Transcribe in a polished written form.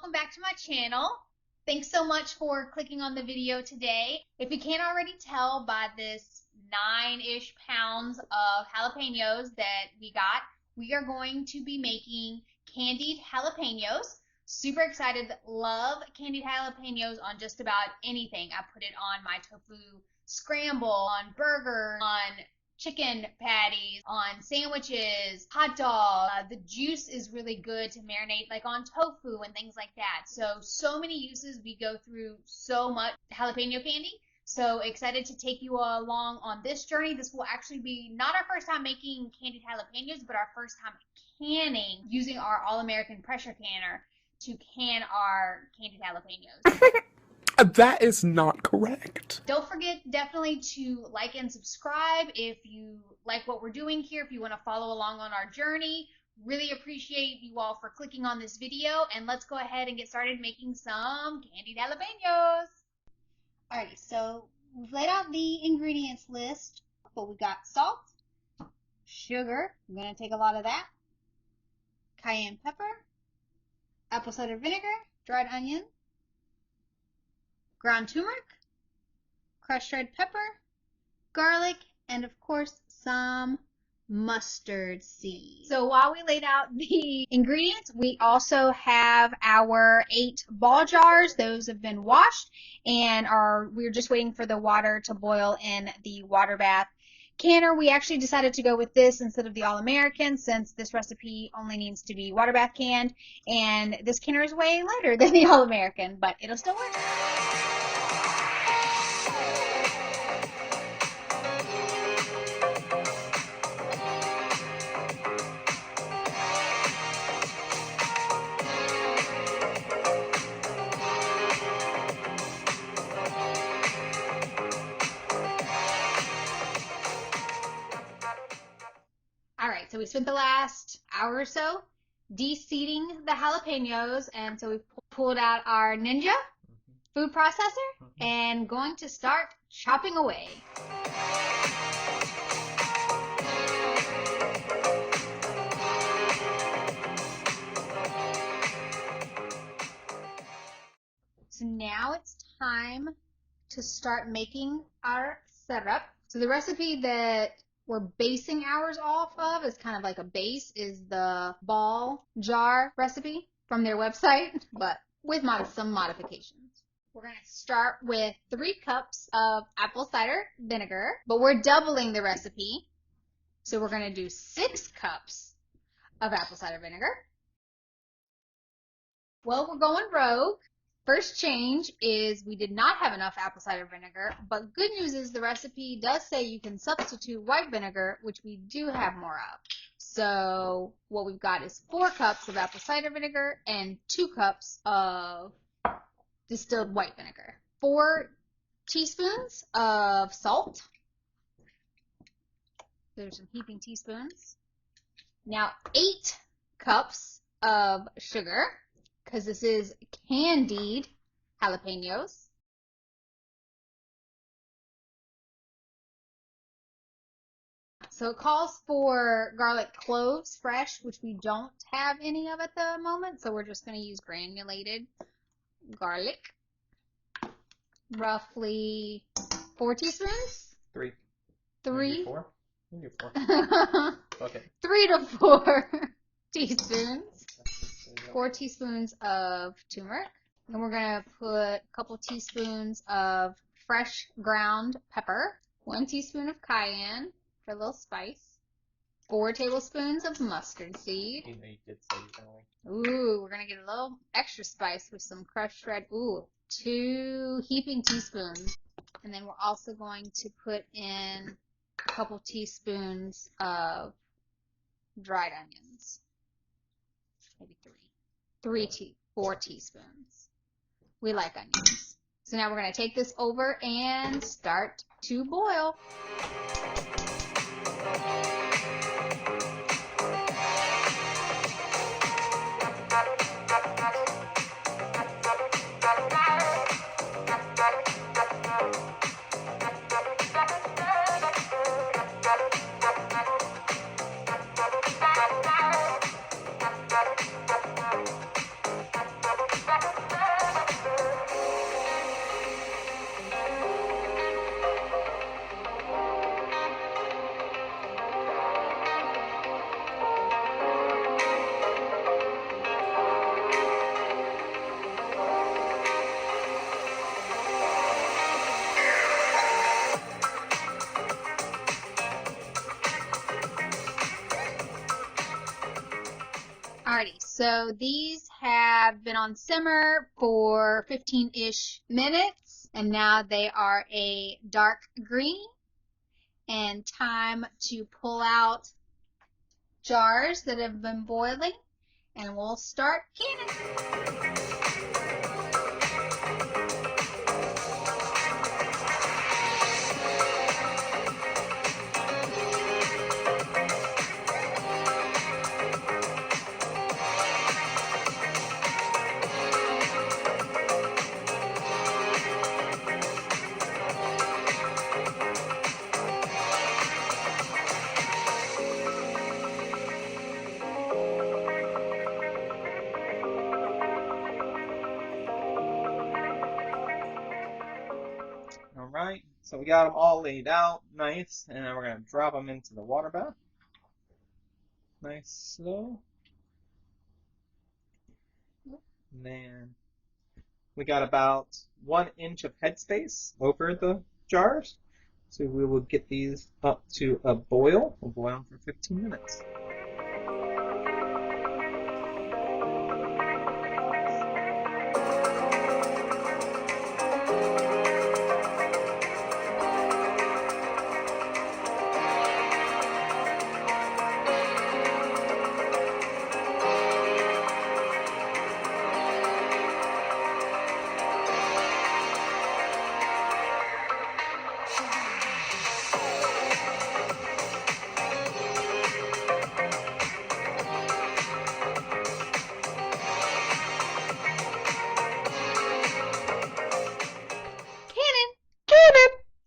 welcome back to my channel. Thanks so much for clicking on the video today. If you can't already tell by this 9-ish pounds of jalapenos that we got, we are going to be making candied jalapeños. Super excited, love candied jalapeños on just about anything. I put it on my tofu scramble, on burgers, on chicken patties, on sandwiches, hot dogs. The juice is really good to marinate like on tofu and things like that. So many uses. We go through so much jalapeno candy. So excited to take you all along on this journey. This will actually be not our first time making candied jalapenos, but our first time canning using our All-American pressure canner to can our candied jalapenos. That is not correct. Don't forget definitely to like and subscribe if you like what we're doing here, if you want to follow along on our journey. Really appreciate you all for clicking on this video, and let's go ahead and get started making some candied jalapenos. Alrighty, so we've laid out the ingredients list, but we got salt, sugar, I'm going to take a lot of that, cayenne pepper, apple cider vinegar, dried onion, ground turmeric, crushed red pepper, garlic, and of course some mustard seeds. So while we laid out the ingredients, we also have our 8 ball jars. Those have been washed and we're just waiting for the water to boil in the water bath canner. We actually decided to go with this instead of the All-American since this recipe only needs to be water bath canned, and this canner is way lighter than the All-American, but it'll still work. Alright, so we spent the last hour or so de-seeding the jalapenos, and so we pulled out our Ninja food processor and going to start chopping away. So now it's time to start making our syrup. So the recipe that we're basing ours off of is kind of like a base, is the ball jar recipe from their website, but with some modifications. We're going to start with 3 cups of apple cider vinegar, but we're doubling the recipe. So we're going to do 6 cups of apple cider vinegar. Well, we're going rogue. First change is we did not have enough apple cider vinegar, but good news is the recipe does say you can substitute white vinegar, which we do have more of. So what we've got is 4 cups of apple cider vinegar and 2 cups of distilled white vinegar. 4 teaspoons of salt. There's some heaping teaspoons. Now 8 cups of sugar, because this is candied jalapeños. So it calls for garlic cloves fresh, which we don't have any of at the moment, so we're just going to use granulated garlic. Roughly 4 teaspoons? 3. 3? 4? You do 4. Okay. 3 to 4 teaspoons. 4 teaspoons of turmeric. And we're going to put a couple teaspoons of fresh ground pepper. 1 teaspoon of cayenne for a little spice. 4 tablespoons of mustard seed. You know you did say you're going to Ooh, we're going to get a little extra spice with some crushed red. Ooh, 2 heaping teaspoons. And then we're also going to put in a couple teaspoons of dried onions. Maybe 4 teaspoons. We like onions. So now we're going to take this over and start to boil. So these have been on simmer for 15-ish minutes, and now they are a dark green. And time to pull out jars that have been boiling, and we'll start canning. Alright, so we got them all laid out nice, and then we're going to drop them into the water bath. Nice, slow. And then we got about 1 inch of headspace over the jars. So we will get these up to a boil. We'll boil them for 15 minutes.